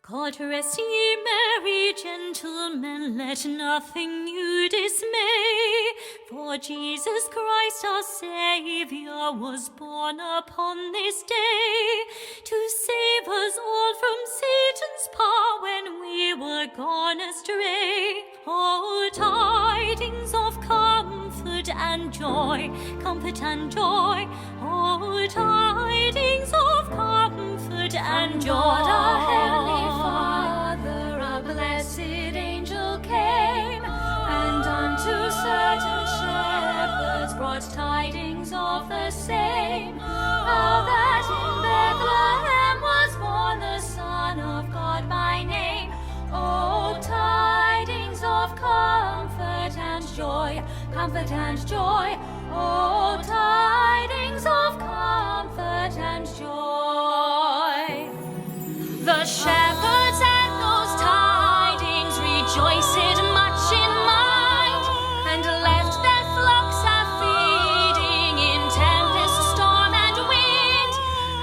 God rest ye merry gentlemen, let nothing you dismay. For Jesus Christ our Saviour was born upon this day, to save us all from Satan's power when we were gone astray. Oh, tidings of comfort and joy, comfort and joy. Oh, tidings of comfort and joy. God our Heavenly Father, a blessed angel came, and unto certain shepherds brought tidings of the same, how that in Bethlehem was born the Son of God by name. Oh, tidings of comfort and joy, comfort and joy. Oh, tidings of comfort and joy. The shepherds at those tidings rejoiced much in mind, and left their flocks a-feeding in tempest, storm, and wind,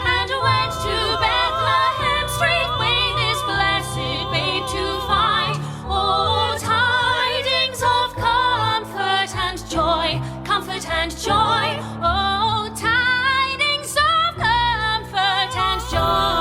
and went to Bethlehem straightway this blessed babe to find. Oh, tidings of comfort and joy, comfort and joy. Oh, tidings of comfort and joy.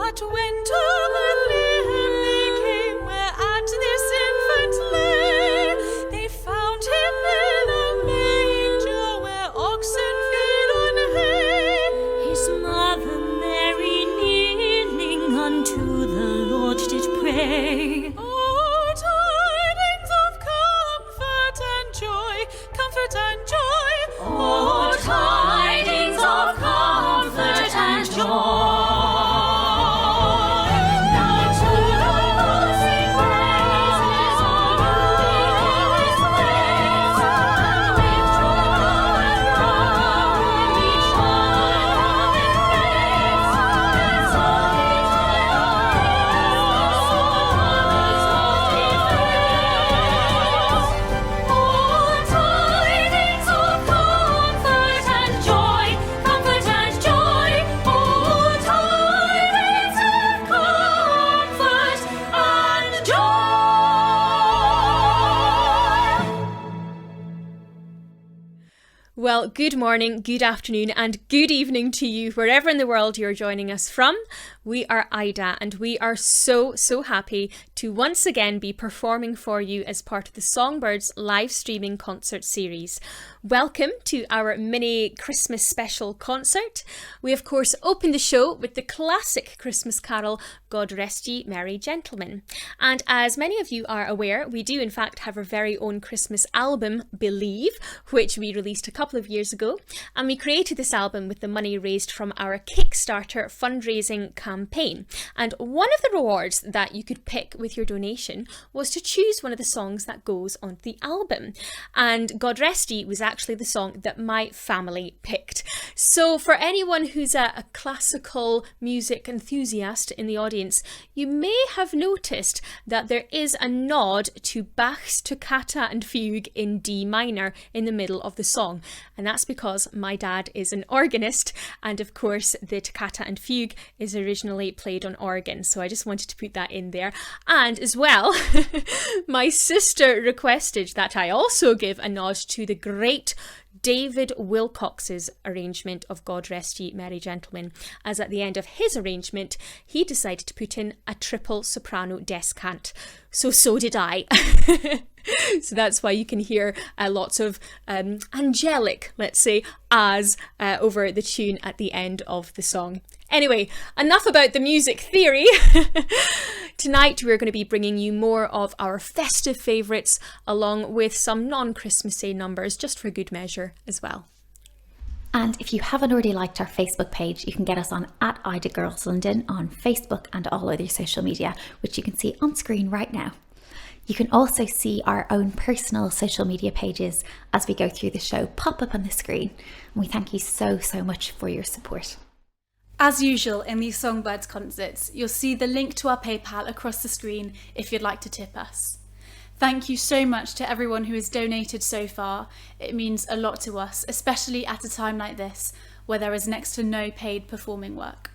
But when to Bethlehem they came, whereat this infant lay, they found him in a manger, where oxen feed on hay. His mother Mary kneeling unto the Lord did pray. Oh, tidings of comfort and joy, comfort and joy. Oh, tidings of comfort and joy. Now to the Lord sing praises, all who in His ways, and with joy and love each one love and praise. And so His will is, so others of His praise. Oh, tidings of comfort and joy, comfort and joy. Oh, tidings of comfort and joy. Well, good morning, good afternoon, and good evening to you, wherever in the world you're joining us from. We are Ida, and we are so happy to once again be performing for you as part of the Songbirds live streaming concert series. Welcome to our mini Christmas special concert. We, of course, open the show with the classic Christmas carol, God Rest Ye Merry Gentlemen. And as many of you are aware, we do in fact have our very own Christmas album, Believe, which we released a couple of years ago. And we created this album with the money raised from our Kickstarter fundraising campaign. And one of the rewards that you could pick with your donation was to choose one of the songs that goes on the album. And God Rest Ye was actually the song that my family picked. So for anyone who's a classical music enthusiast in the audience, you may have noticed that there is a nod to Bach's Toccata and Fugue in D minor in the middle of the song. And that's because my dad is an organist, and of course the Toccata and Fugue is originally played on organ, so I just wanted to put that in there. And as well, my sister requested that I also give a nod to the great David Wilcox's arrangement of God Rest Ye Merry Gentlemen, as at the end of his arrangement he decided to put in a triple soprano descant. So did I. So that's why you can hear lots of angelic, let's say, over the tune at the end of the song. Anyway, enough about the music theory. Tonight we're going to be bringing you more of our festive favourites, along with some non-Christmassy numbers, just for good measure as well. And if you haven't already liked our Facebook page, you can get us on @IdaGirlsLondon on Facebook and all other social media, which you can see on screen right now. You can also see our own personal social media pages as we go through the show pop up on the screen. And we thank you so much for your support. As usual in these Songbirds concerts, you'll see the link to our PayPal across the screen if you'd like to tip us. Thank you so much to everyone who has donated so far. It means a lot to us, especially at a time like this where there is next to no paid performing work.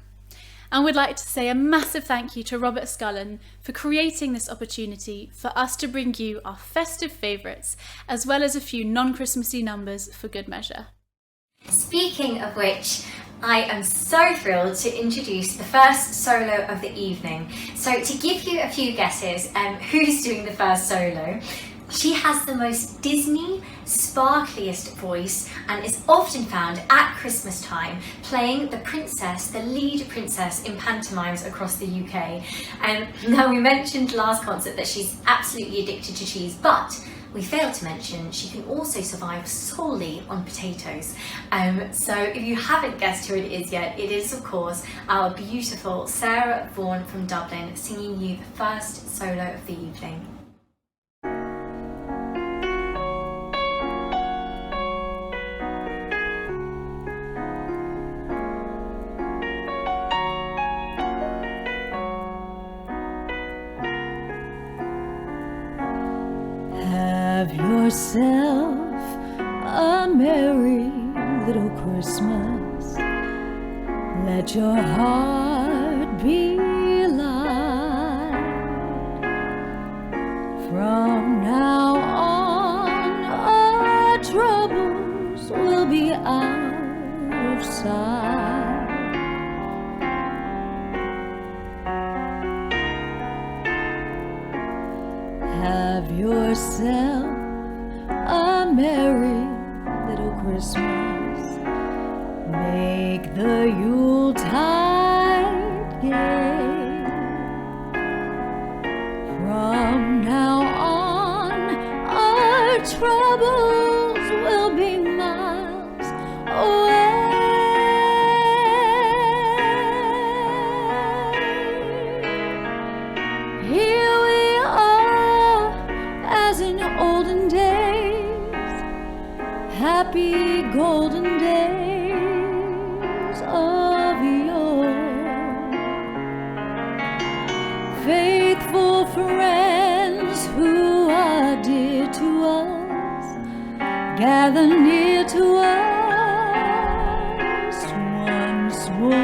And we'd like to say a massive thank you to Robert Scullen for creating this opportunity for us to bring you our festive favourites, as well as a few non-Christmassy numbers for good measure. Speaking of which, I am so thrilled to introduce the first solo of the evening. So to give you a few guesses, who's doing the first solo? She has the most Disney, sparkliest voice and is often found at Christmas time playing the princess, the lead princess in pantomimes across the UK. Now we mentioned last concert that she's absolutely addicted to cheese, but we failed to mention she can also survive solely on potatoes. So if you haven't guessed who it is yet, it is of course our beautiful Sarah Vaughan from Dublin singing you the first solo of the evening. Have yourself a merry little Christmas. Let your heart be light. From now on, our troubles will be out of sight. Have yourself a merry little Christmas. Make the Yuletide gay. From now on, our troubles will be miles away. Here we are, as in olden days, happy golden days of yore. Faithful friends who are dear to us, gather near to us once more.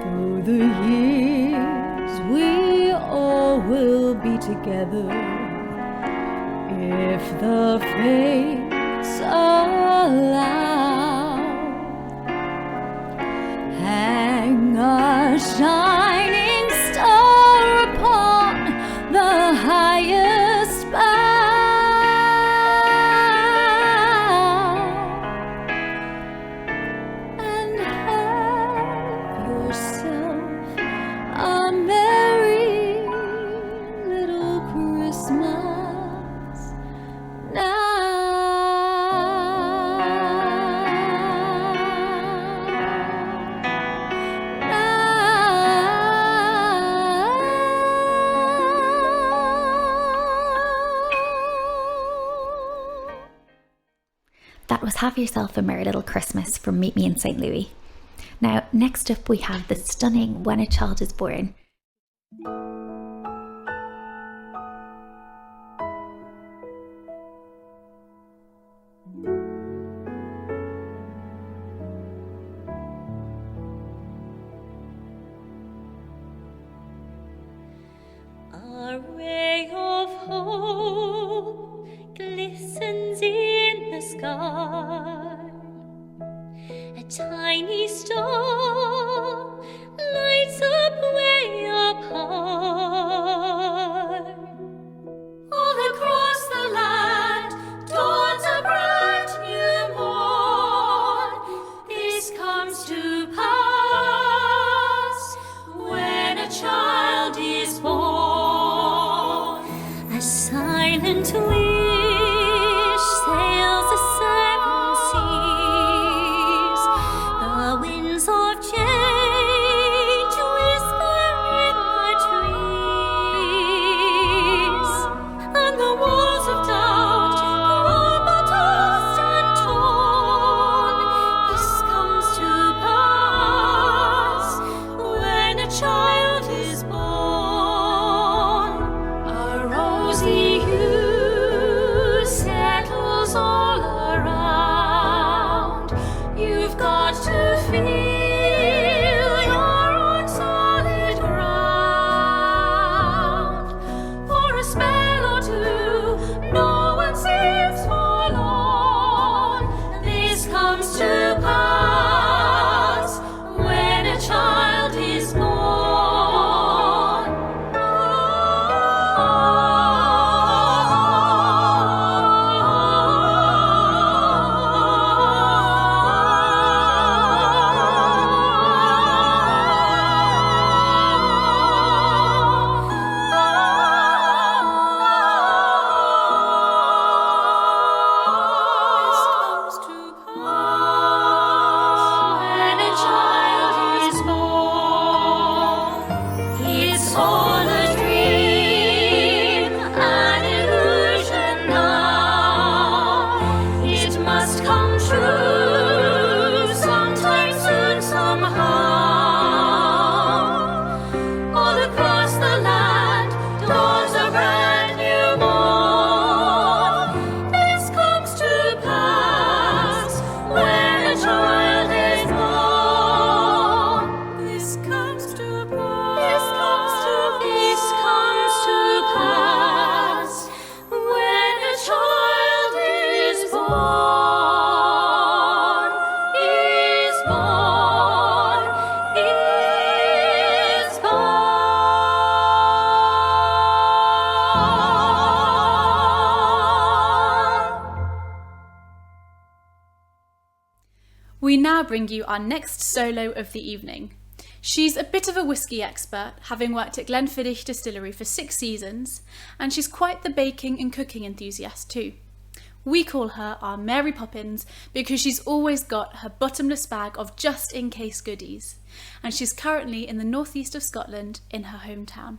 Through the years we all will be together, if the fates allow. Hang a shining star upon the highest bough, and have yourself a merry little Christmas now. That was Have Yourself a Merry Little Christmas from Meet Me in St. Louis. Now, next up we have the stunning When a Child is Born. A ray of hope glistens in the sky. A tiny star lights up way up high. All across the land dawns a brand new morn. This comes to pass when a child is born. A silent wish sails comes to pass when a child is born. We now bring you our next solo of the evening. She's a bit of a whiskey expert, having worked at Glenfiddich Distillery for 6 seasons, and she's quite the baking and cooking enthusiast too. We call her our Mary Poppins because she's always got her bottomless bag of just-in-case goodies, and she's currently in the northeast of Scotland in her hometown.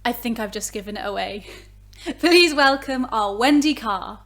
I think I've just given it away. Please welcome our Wendy Carr.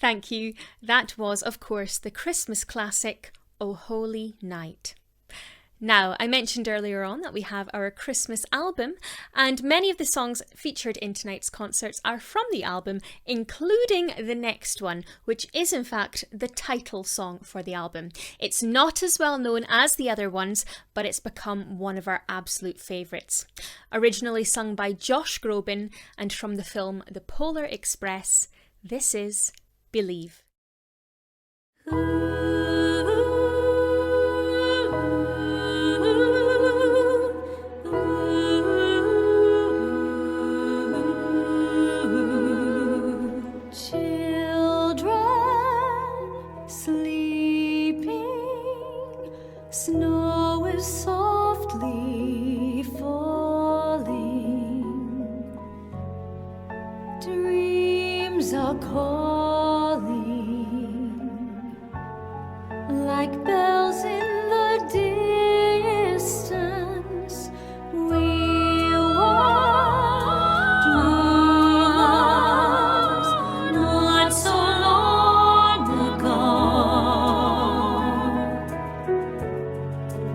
Thank you. That was, of course, the Christmas classic, O Holy Night. Now, I mentioned earlier on that we have our Christmas album, and many of the songs featured in tonight's concerts are from the album, including the next one, which is in fact the title song for the album. It's not as well known as the other ones, but it's become one of our absolute favourites. Originally sung by Josh Groban and from the film The Polar Express, this is Believe. Snow is softly falling, dreams are calling, like bells in the distance. We walked miles not so long ago.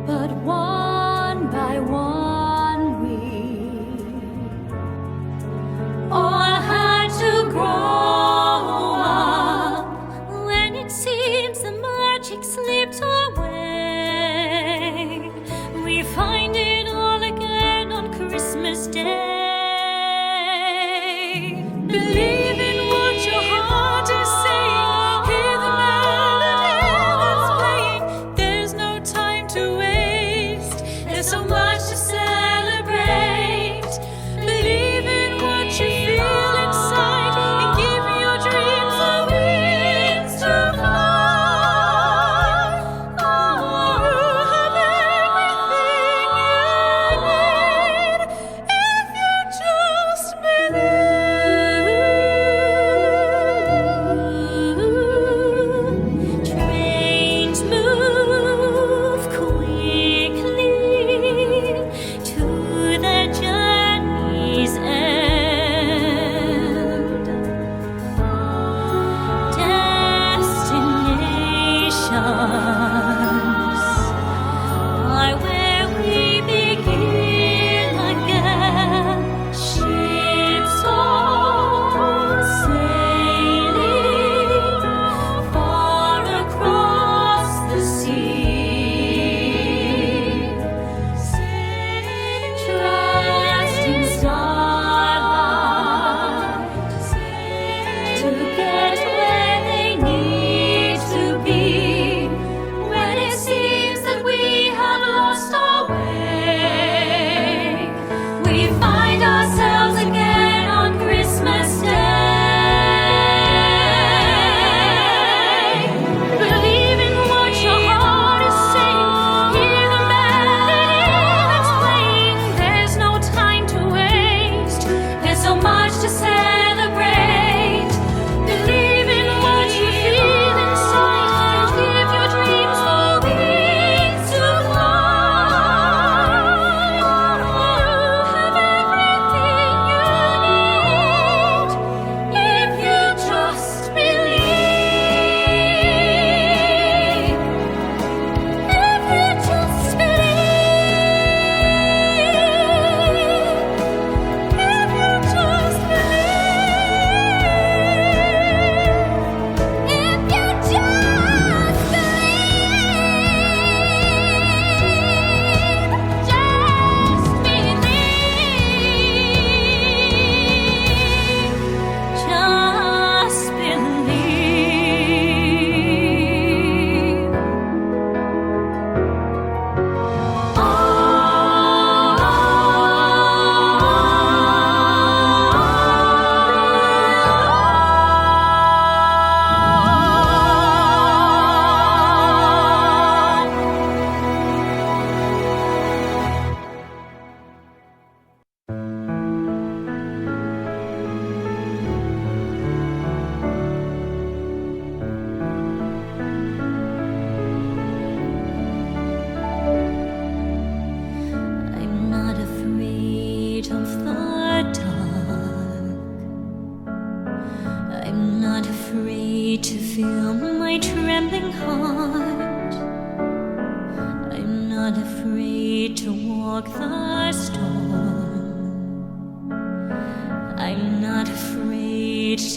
But one by one we all had to grow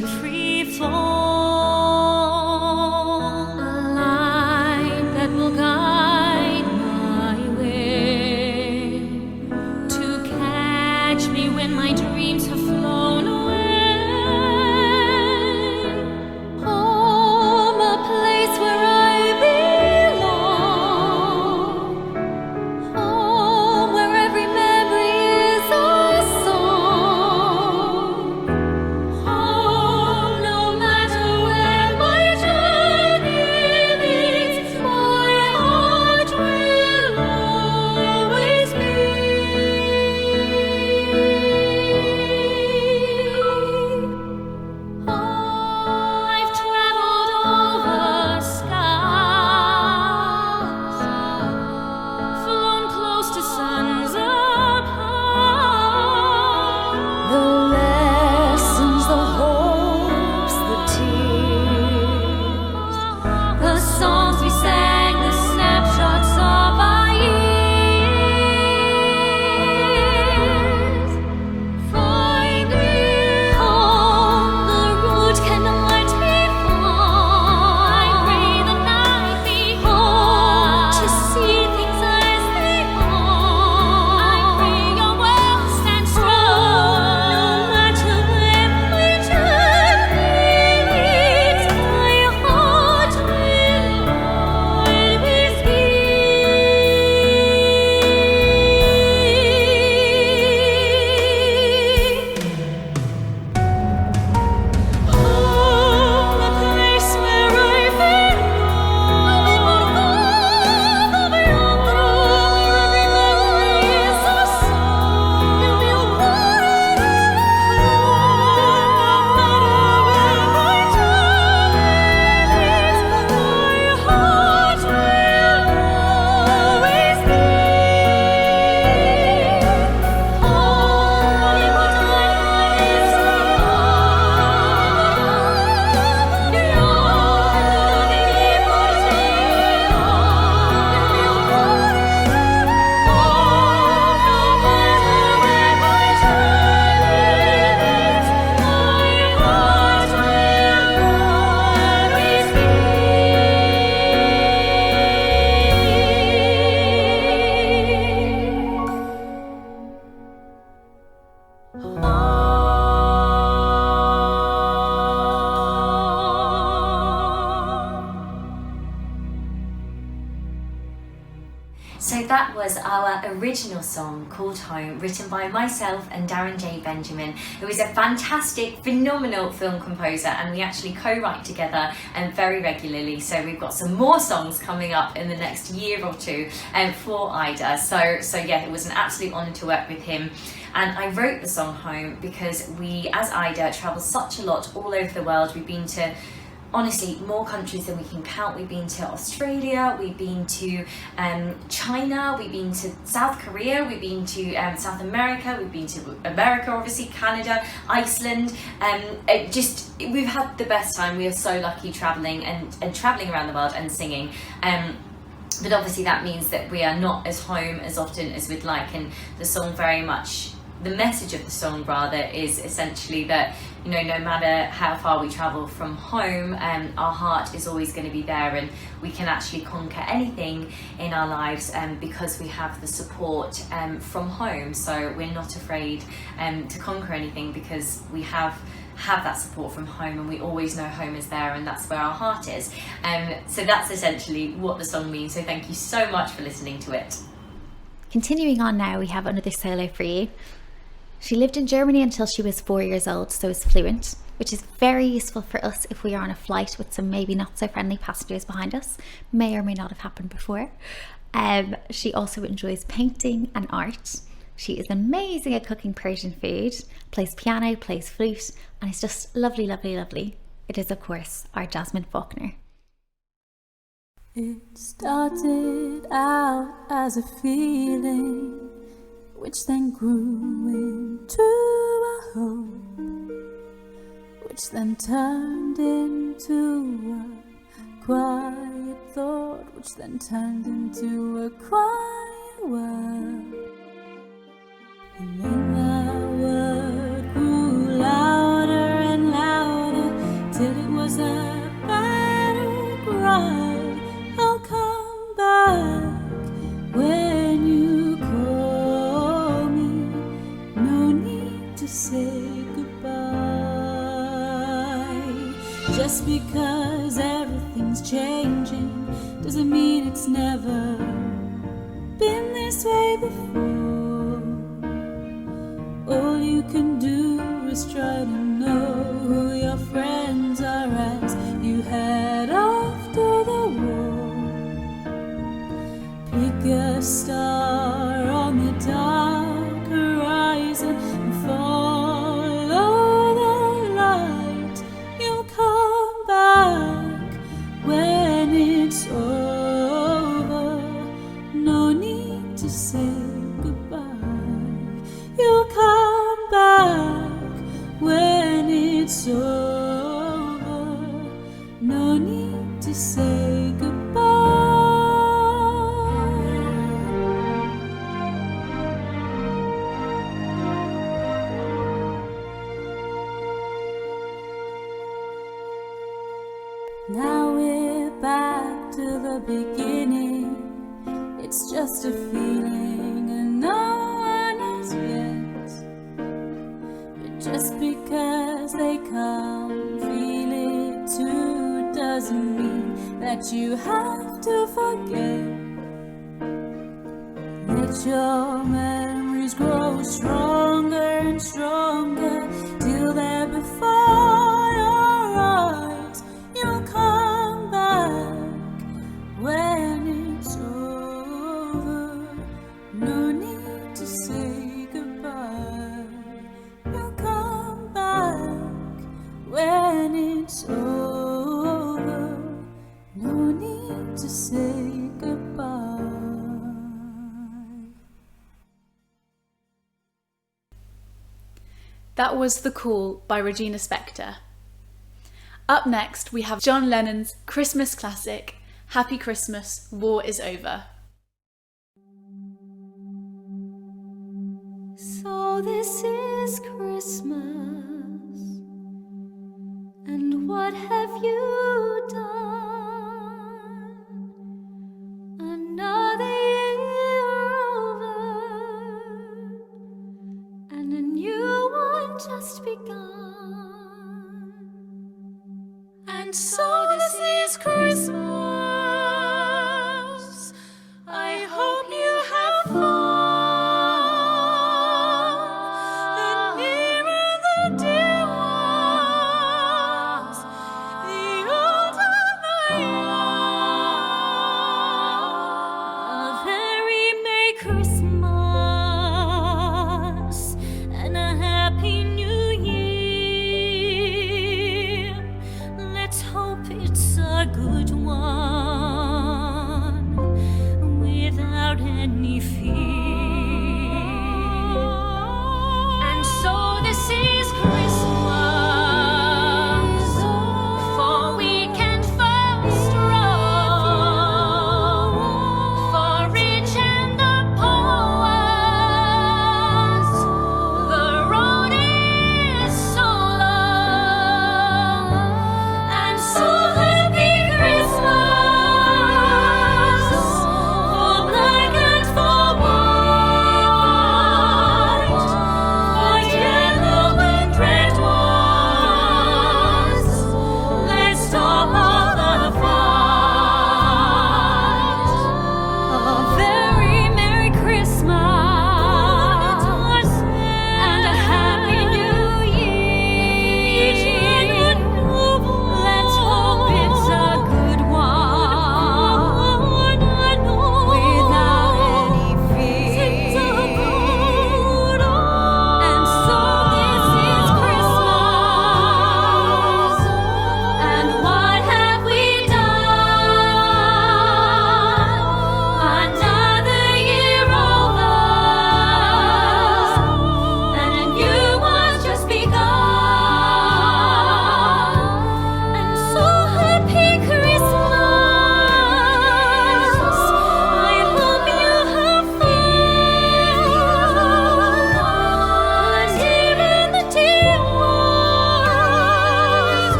to free fall. A light that will guide my way, To catch me when my dreams have flown away. home, a place where I belong, home where every memory is a song, Oh, no matter where my journey leads, my heart will always beat. I've traveled over skies, flown close to suns apart. the lessons, the hopes, the tears, The songs we sang, the snapshots of our years. Finding home, the route cannot be far. I pray the night be home to see things as they are. I pray your world stand strong, no matter where my journey leads. My heart will always beat. Home, a place where I belong, where every memory is a song. No matter where my journey leads, my heart will always beat. Home, what I is So that was our original song called Home, written by myself and Darren J. Benjamin, who is a fantastic, phenomenal film composer, and we actually co-write together very regularly. So we've got some more songs coming up in the next year or two for Ida. So yeah, it was an absolute honour to work with him. And I wrote the song Home because we, as Ida, travel such a lot all over the world. We've been to, honestly, more countries than we can count. We've been to Australia, we've been to China, we've been to South Korea, we've been to South America, we've been to America, obviously, Canada, Iceland. We've had the best time. We are so lucky traveling and traveling around the world and singing. But obviously that means that we are not as home as often as we'd like, and the song very much, the message of the song rather, is essentially that, you know, no matter how far we travel from home, our heart is always going to be there, and we can actually conquer anything in our lives because we have the support from home. So we're not afraid to conquer anything because we have that support from home, and we always know home is there, and that's where our heart is. So that's essentially what the song means. So thank you so much for listening to it. Continuing on now, we have another solo for you. She lived in Germany until she was 4 years old, so is fluent, which is very useful for us if we are on a flight with some maybe not so friendly passengers behind us. May or may not have happened before. She also enjoys painting and art. She is amazing at cooking Persian food, plays piano, plays flute, and is just lovely, lovely, lovely. It is, of course, our Jasmine Faulkner. It started out as a feeling, which then grew into a hope, which then turned into a quiet thought, which then turned into a quiet word. And then the word grew louder and louder. Just because everything's changing doesn't mean it's never been this way before. All you can do is try to know who your friends are as you head off to the war. Pick a star on the dark horizon and follow the light. You'll come back when it's over. No need to say goodbye. You'll come back when it's over. No need to say goodbye. Now we're back to the beginning. It's just a feeling and no one knows yet. But just because they can't feel it too doesn't mean that you have to forget. Let your memories grow stronger and stronger till they're before your eyes. You'll come back when it's over. No need to say goodbye. You'll come back when it's over. No need to say goodbye. That was The Call by Regina Spektor. Up next, we have John Lennon's Christmas classic, Happy Christmas, War is Over. So this is Christmas, and what have you done? Another year over, and a new one just begun. And so this is Christmas. I hope you have fun. The nearer the dear ones, the older the young. A very Merry Christmas and a Happy New Year. Let's hope it's a good one.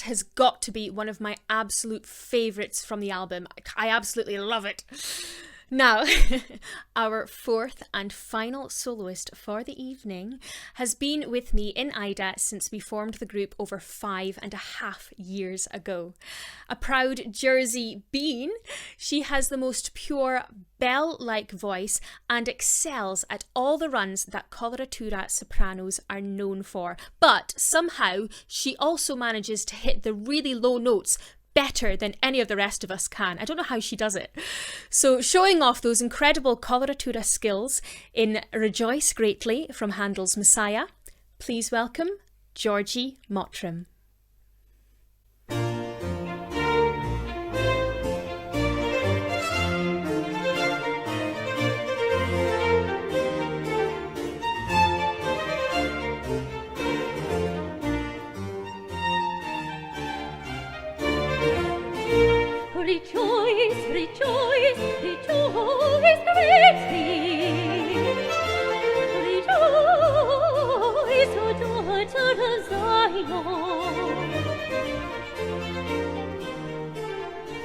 has got to be one of my absolute favourites from the album. I absolutely love it. Now, our fourth and final soloist for the evening has been with me in Ida since we formed the group over 5.5 years ago. A proud Jersey bean, she has the most pure bell-like voice and excels at all the runs that coloratura sopranos are known for. But somehow she also manages to hit the really low notes better than any of the rest of us can. I don't know how she does it. So showing off those incredible coloratura skills in Rejoice Greatly from Handel's Messiah, please welcome Georgie Mottram. Rejoice, rejoice, rejoice greatly. Rejoice, O daughter of Zion.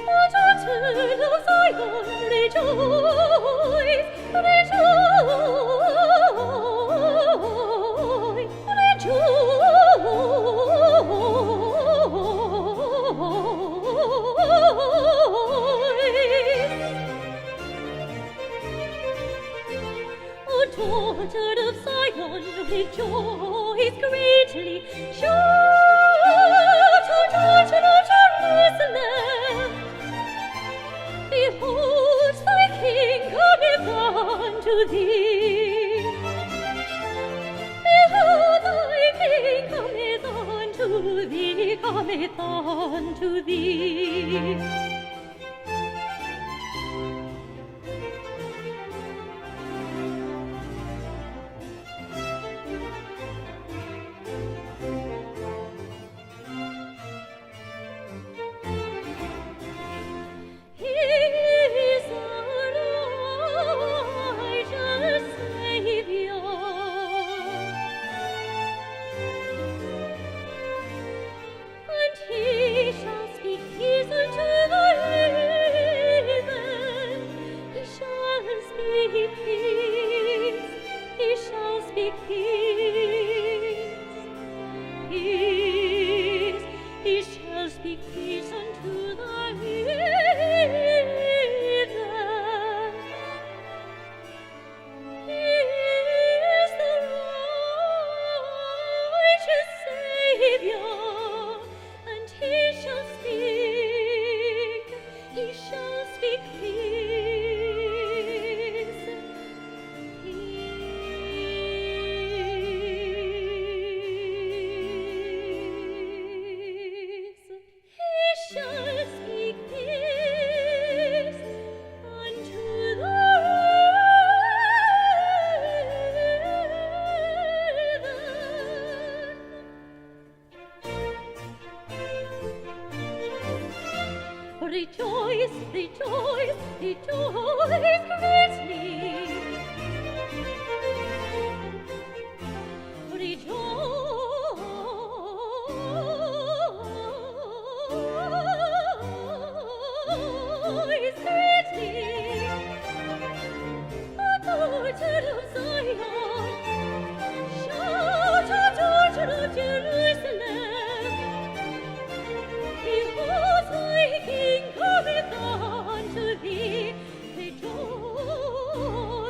O daughter of Zion, rejoice, rejoice, Daughter of Zion, rejoice greatly. Shout, O daughter of Jerusalem. Behold, thy King cometh unto thee. Behold, thy King cometh unto thee, cometh unto thee. Rejoice, rejoice, rejoice greatly. Rejoice greatly. O daughter of Zion, shout, O daughter of Jerusalem. Behold, thy King cometh unto thee. Rejoice.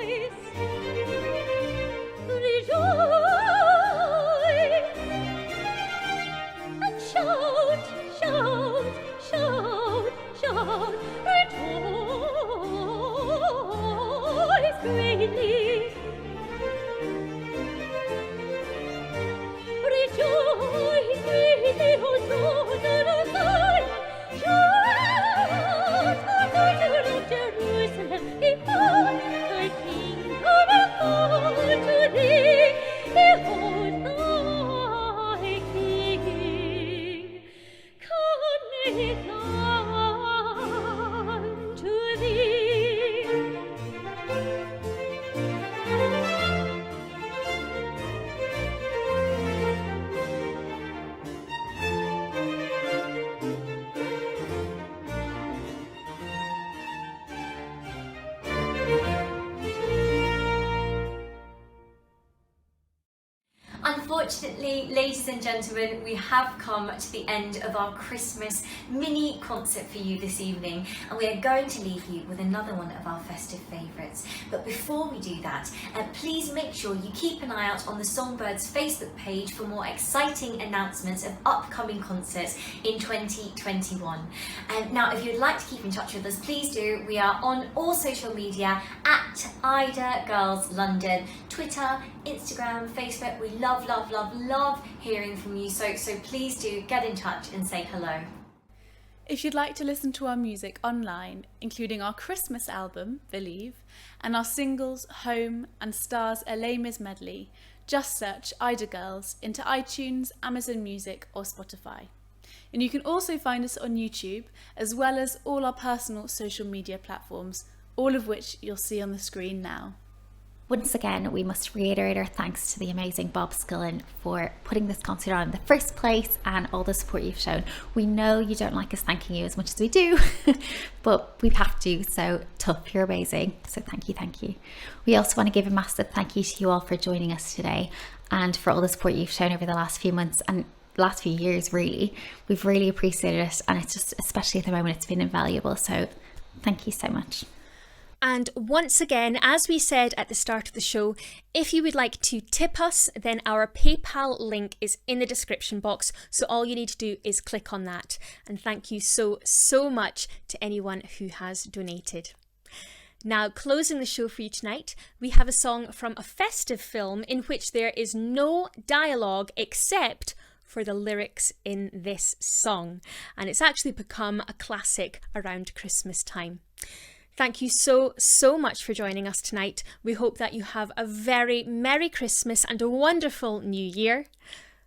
unfortunately, ladies and gentlemen, we have come to the end of our Christmas mini concert for you this evening, and we are going to leave you with another one of our festive favourites. But before we do that, please make sure you keep an eye out on the Songbirds Facebook page for more exciting announcements of upcoming concerts in 2021. Now, if you'd like to keep in touch with us, please do. We are on all social media at Ida Girls London, Twitter, Instagram, Facebook. We love hearing from you, so please do get in touch and say hello. If you'd like to listen to our music online, including our Christmas album, Believe, and our singles, Home and Stars a Les Mis medley, just search Ida Girls into iTunes, Amazon Music or Spotify. And you can also find us on YouTube, as well as all our personal social media platforms, all of which you'll see on the screen now. Once again, we must reiterate our thanks to the amazing Bob Skillen for putting this concert on in the first place and all the support you've shown. We know you don't like us thanking you as much as we do, but we have to, so tough, you're amazing. So thank you. We also want to give a massive thank you to you all for joining us today and for all the support you've shown over the last few months and last few years, really. We've really appreciated it, and it's just, especially at the moment, it's been invaluable. So thank you so much. And once again, as we said at the start of the show, if you would like to tip us, then our PayPal link is in the description box. So all you need to do is click on that. And thank you so much to anyone who has donated. Now, closing the show for you tonight, we have a song from a festive film in which there is no dialogue except for the lyrics in this song. And it's actually become a classic around Christmas time. Thank you so much for joining us tonight. We hope that you have a very Merry Christmas and a wonderful New Year.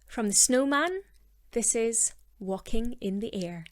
From the Snowman, this is Walking in the Air.